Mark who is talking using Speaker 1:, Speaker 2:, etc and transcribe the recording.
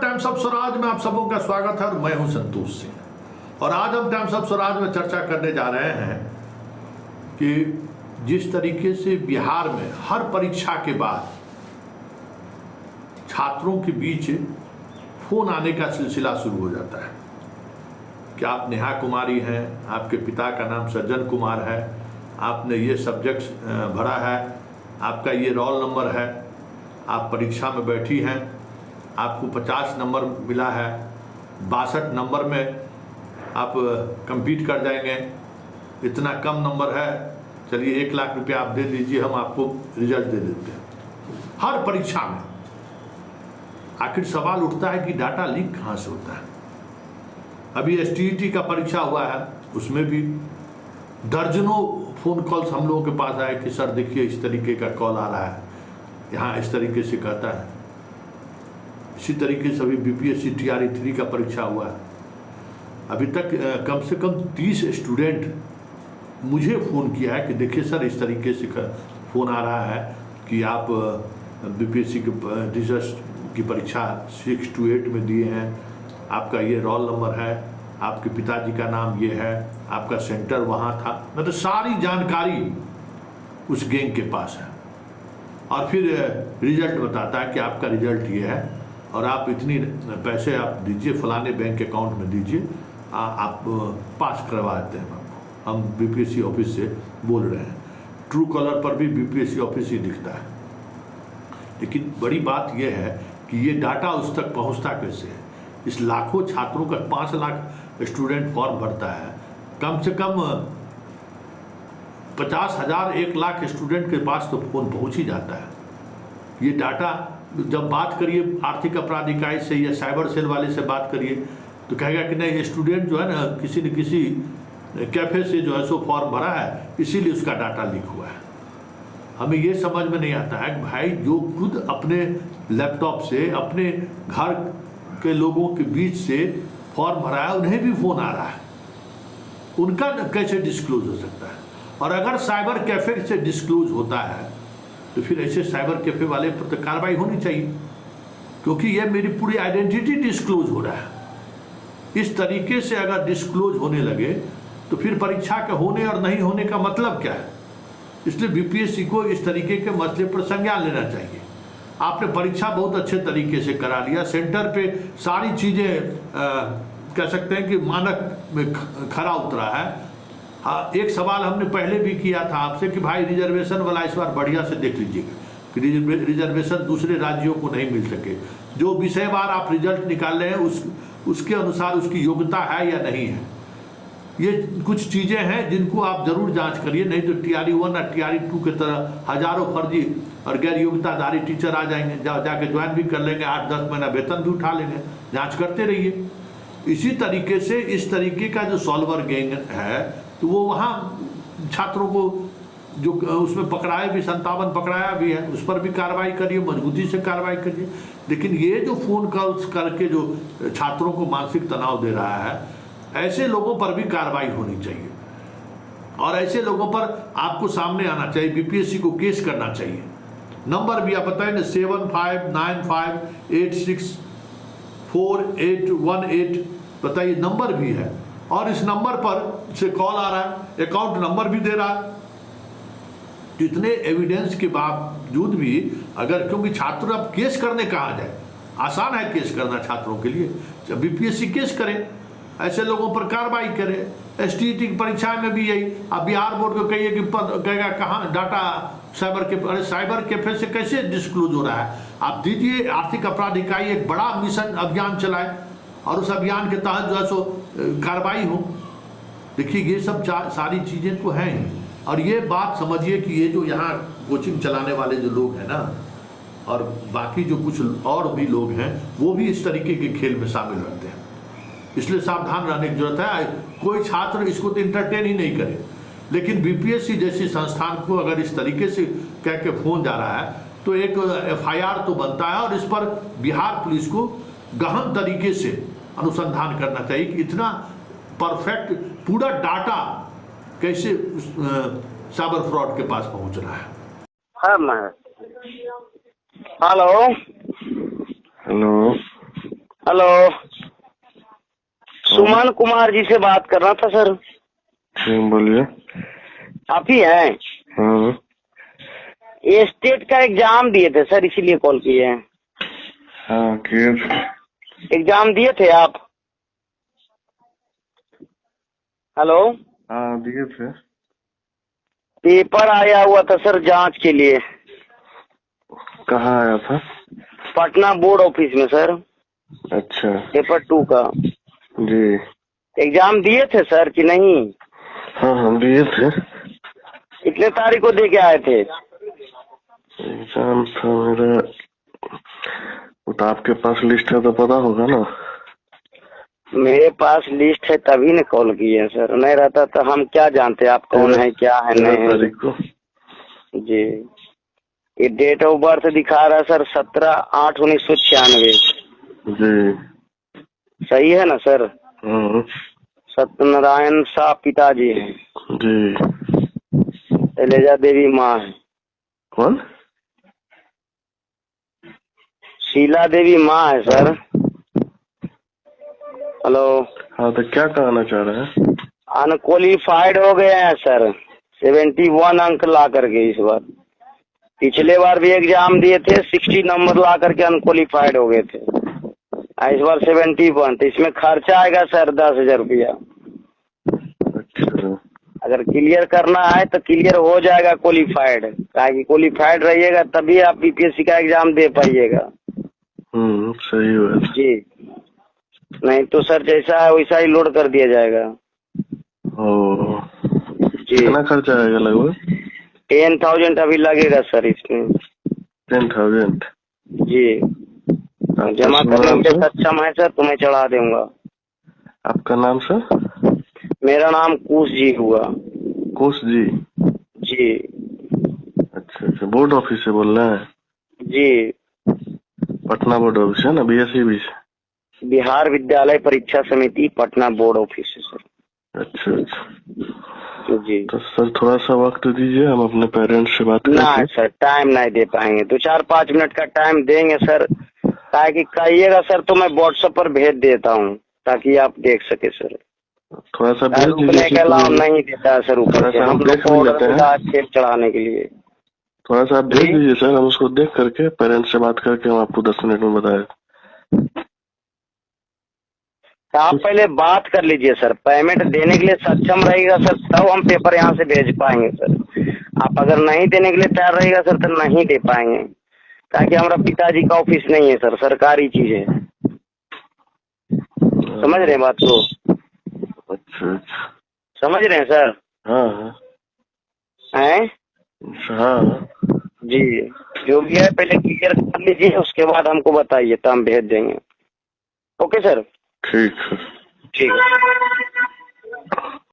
Speaker 1: Times of Swaraj में आप सबों का स्वागत है और मैं हूं संतोष सिंह। और आज हम टाइम्स ऑफ स्वराज में चर्चा करने जा रहे हैं कि जिस तरीके से बिहार में हर परीक्षा के बाद छात्रों के बीच फोन आने का सिलसिला शुरू हो जाता है कि आप नेहा कुमारी हैं, आपके पिता का नाम सज्जन कुमार है, आपने ये सब्जेक्ट भरा है, आपका ये रोल नंबर है, आप परीक्षा में बैठी हैं, आपको 50 नंबर मिला है, 62 नंबर में आप कंप्लीट कर जाएंगे, इतना कम नंबर है, चलिए 1 लाख रुपया आप दे दीजिए, हम आपको रिजल्ट दे देते हैं। हर परीक्षा में आखिर सवाल उठता है कि डाटा लीक कहाँ से होता है। अभी एसटीईटी का परीक्षा हुआ है, उसमें भी दर्जनों फोन कॉल्स हम लोगों के पास आए कि सर देखिए इस तरीके का कॉल आ रहा है, यहाँ इस तरीके से कहता है। इसी तरीके से अभी बीपीएससी टीआरई 3 का परीक्षा हुआ है, अभी तक कम से कम 30 स्टूडेंट मुझे फ़ोन किया है कि देखिए सर इस तरीके से फ़ोन आ रहा है कि आप बीपीएससी के रिजल्ट की परीक्षा 6 to 8 में दिए हैं, आपका ये रोल नंबर है, आपके पिताजी का नाम ये है, आपका सेंटर वहाँ था, मतलब सारी जानकारी उस गैंग के पास है। और फिर रिजल्ट बताता है कि आपका रिजल्ट ये है और आप इतनी पैसे आप दीजिए, फलाने बैंक अकाउंट में दीजिए, आप पास करवा देते हैं आपको। हम बीपीएससी ऑफिस से बोल रहे हैं, ट्रू कॉलर पर भी बीपीएससी ऑफिस ही दिखता है। लेकिन बड़ी बात यह है कि ये डाटा उस तक पहुंचता कैसे है। इस लाखों छात्रों का 5 लाख स्टूडेंट फॉर्म भरता है, कम से कम 50,000 1 लाख स्टूडेंट के पास तो फोन पहुंच ही जाता है। ये डाटा जब बात करिए आर्थिक अपराध इकाई से या साइबर सेल वाले से बात करिए तो कहेगा कि नहीं, स्टूडेंट जो है ना किसी न किसी कैफे से जो है सो फॉर्म भरा है, इसीलिए उसका डाटा लीक हुआ है। हमें ये समझ में नहीं आता है कि भाई जो खुद अपने लैपटॉप से अपने घर के लोगों के बीच से फॉर्म भरा है, उन्हें भी फ़ोन आ रहा है, उनका कैसे डिस्क्लोज हो सकता है। और अगर साइबर कैफे से डिस्क्लोज होता है तो फिर ऐसे साइबर कैफे वाले पर तो कार्रवाई होनी चाहिए, क्योंकि ये मेरी पूरी आइडेंटिटी डिस्क्लोज हो रहा है। इस तरीके से अगर डिस्क्लोज होने लगे तो फिर परीक्षा के होने और नहीं होने का मतलब क्या है। इसलिए बीपीएससी को इस तरीके के मसले पर संज्ञान लेना चाहिए। आपने परीक्षा बहुत अच्छे तरीके से करा लिया, सेंटर पे सारी चीज़ें कह सकते हैं कि मानक में खरा उतरा है। हाँ, एक सवाल हमने पहले भी किया था आपसे कि भाई रिजर्वेशन वाला इस बार बढ़िया से देख लीजिएगा कि रिजर्वेशन दूसरे राज्यों को नहीं मिल सके। जो विषयवार आप रिजल्ट निकाल रहे हैं उसके अनुसार उसकी योग्यता है या नहीं है, ये कुछ चीज़ें हैं जिनको आप जरूर जांच करिए, नहीं तो टीआरई 1 और टीआरई 2 की तरह हजारों फर्जी और गैर योग्यताधारी टीचर आ जाएंगे, जाके ज्वाइन भी कर लेंगे, 8-10 महीना वेतन भी उठा लेंगे। जांच करते रहिए। इसी तरीके से इस तरीके का जो सॉल्वर गैंग है तो वो वहाँ छात्रों को जो उसमें पकड़ाए भी, 57 पकड़ाया भी है, उस पर भी कार्रवाई करिए, मजबूती से कार्रवाई करिए। लेकिन ये जो फ़ोन कॉल्स करके जो छात्रों को मानसिक तनाव दे रहा है, ऐसे लोगों पर भी कार्रवाई होनी चाहिए और ऐसे लोगों पर आपको सामने आना चाहिए, बीपीएससी को केस करना चाहिए। नंबर भी आप बताएं ना, 7595864818 बताइए, नंबर भी है और इस नंबर पर से कॉल आ रहा है, अकाउंट नंबर भी दे रहा है। तो इतने एविडेंस के बावजूद भी अगर, क्योंकि छात्र अब केस करने कहाँ जाए, आसान है केस करना छात्रों के लिए, जब बीपीएससी केस करे, ऐसे लोगों पर कार्रवाई करे। एसटीईटी की परीक्षा में भी यही, अब बिहार बोर्ड को कहिए कि कहेगा कहाँ डाटा साइबर कैफे से कैसे डिस्क्लोज हो रहा है। आप दीजिए, आर्थिक अपराध इकाई एक बड़ा मिशन अभियान चलाए और उस अभियान के तहत जो है सो कार्रवाई हो। देखिए ये सब सारी चीज़ें तो हैं ही। और ये बात समझिए कि ये जो यहाँ कोचिंग चलाने वाले जो लोग हैं ना, और बाकी जो कुछ और भी लोग हैं, वो भी इस तरीके के खेल में शामिल रहते हैं। इसलिए सावधान रहने की जरूरत है। कोई छात्र इसको तो इंटरटेन ही नहीं करे, लेकिन बीपीएससी जैसी संस्थान को अगर इस तरीके से कह के फोन जा रहा है तो एक एफआईआर तो बनता है और इस पर बिहार पुलिस को गहन तरीके से अनुसंधान करना चाहिए कि इतना परफेक्ट पूरा डाटा कैसे साइबर फ्रॉड के पास पहुंच रहा है।
Speaker 2: Hello
Speaker 3: hello,
Speaker 2: hello, Suman Kumar ji से बात कर रहा था सर।
Speaker 3: बोलिए।
Speaker 2: आप ही हैं?
Speaker 3: हाँ
Speaker 2: ये स्टेट का एग्जाम दिए थे सर, इसीलिए कॉल किए हैं।
Speaker 3: हाँ किए थे।
Speaker 2: एग्जाम दिए थे आप? हेलो,
Speaker 3: हाँ दिए थे।
Speaker 2: पेपर आया हुआ था सर जांच के लिए।
Speaker 3: कहाँ आया था?
Speaker 2: पटना बोर्ड ऑफिस में सर,
Speaker 3: अच्छा
Speaker 2: पेपर 2 का।
Speaker 3: जी।
Speaker 2: एग्जाम दिए थे सर कि नहीं?
Speaker 3: हाँ हम दिए थे।
Speaker 2: कितने तारीख को दे के आए थे?
Speaker 3: एग्जाम था मेरा। वो तो आपके पास लिस्ट है तो पता होगा ना।
Speaker 2: मेरे पास लिस्ट है तभी ने कॉल किए सर, नहीं रहता तो हम क्या जानते आप कौन है क्या है
Speaker 3: 13
Speaker 2: नहीं है।
Speaker 3: तारीख को।
Speaker 2: जी, ये डेट ऑफ बर्थ दिखा रहा है सर 17/8/1996।
Speaker 3: जी।
Speaker 2: सही है ना सर?
Speaker 3: हाँ
Speaker 2: सत्यनारायण शाह पिताजी हैं,
Speaker 3: जी।
Speaker 2: शैलेजा देवी माँ है,
Speaker 3: कौन?
Speaker 2: शीला देवी माँ है सर। हेलो,
Speaker 3: हाँ तो क्या कहना चाह रहे हैं?
Speaker 2: अनक्वालिफाइड हो गए हैं सर, 71 अंक ला करके इस बार। पिछले बार भी एग्जाम दिए थे, 60 नंबर ला करके अनक्वालिफाइड हो गए थे। इस बार 71, तो इसमें खर्चा आएगा सर 10,000 रुपया।
Speaker 3: अच्छा
Speaker 2: अगर क्लियर करना है तो क्लियर हो जाएगा क्वालिफाइड, ताकि क्वालिफाइड रहिएगा तभी आप बीपीएससी का एग्जाम दे पाइएगा।
Speaker 3: सही बात।
Speaker 2: जी, नहीं तो सर जैसा है वैसा ही लोड कर दिया जाएगा।
Speaker 3: ओ
Speaker 2: जी,
Speaker 3: कितना खर्चा आएगा लगभग?
Speaker 2: 10,000 अभी लगेगा सर इसमें।
Speaker 3: 10,000।
Speaker 2: जी,
Speaker 3: आपका
Speaker 2: जमा
Speaker 3: शुभ
Speaker 2: करने
Speaker 3: नाम
Speaker 2: के लिए
Speaker 3: सर?
Speaker 2: सक्षम है सर तो मैं चढ़ा दूंगा।
Speaker 3: आपका नाम सर?
Speaker 2: मेरा नाम कुश जी हुआ।
Speaker 3: कोश जी।
Speaker 2: जी
Speaker 3: अच्छा अच्छा, बोर्ड ऑफिस से बोल रहे हैं?
Speaker 2: जी,
Speaker 3: पटना बोर्ड ऑफिस है ना, बीएसई भी से?
Speaker 2: बिहार विद्यालय परीक्षा समिति पटना बोर्ड ऑफिस है सर।
Speaker 3: अच्छा अच्छा।
Speaker 2: जी,
Speaker 3: तो सर थोड़ा सा वक्त दीजिए, हम अपने पेरेंट्स से बात
Speaker 2: ना
Speaker 3: करके।
Speaker 2: सर टाइम नहीं दे पाएंगे, तो 4-5 मिनट का टाइम देंगे सर, ताकि कहिएगा सर तो मैं व्हाट्सएप पर भेज देता हूँ ताकि आप देख सके सर।
Speaker 3: थोड़ा सा भेज दीजिए
Speaker 2: रुकने
Speaker 3: कि
Speaker 2: के
Speaker 3: तो
Speaker 2: अलावा नहीं देता है सर ऊपर
Speaker 3: थोड़ा
Speaker 2: से,
Speaker 3: सा
Speaker 2: हम
Speaker 3: हम
Speaker 2: लोग
Speaker 3: देख
Speaker 2: को
Speaker 3: भी
Speaker 2: ऑर्डर
Speaker 3: लेते
Speaker 2: मिला
Speaker 3: हैं।
Speaker 2: है खेल चढ़ाने के लिए।
Speaker 3: थोड़ा सा आप भेज
Speaker 2: जी,
Speaker 3: दीजिए सर, हम उसको देख करके पेरेंट्स से बात करके हम आपको 10 मिनट में बताए।
Speaker 2: तो आप पहले बात कर लीजिए सर, पेमेंट देने के लिए सक्षम रहेगा सर तब हम पेपर यहाँ से भेज पाएंगे सर। आप अगर नहीं देने के लिए तैयार रहेगा सर तो नहीं दे पाएंगे, ताकि हमारा पिताजी का ऑफिस नहीं है सर, सरकारी चीज है। समझ रहे हैं बात को?
Speaker 3: अच्छा अच्छा।
Speaker 2: समझ रहे हैं सर?
Speaker 3: हाँ हाँ
Speaker 2: हैं?
Speaker 3: हाँ।
Speaker 2: जी, जो भी है पहले क्लियर कर लीजिए, उसके बाद हमको बताइए तो हम भेज देंगे। ओके सर,
Speaker 3: ठीक है।
Speaker 2: ठीक है।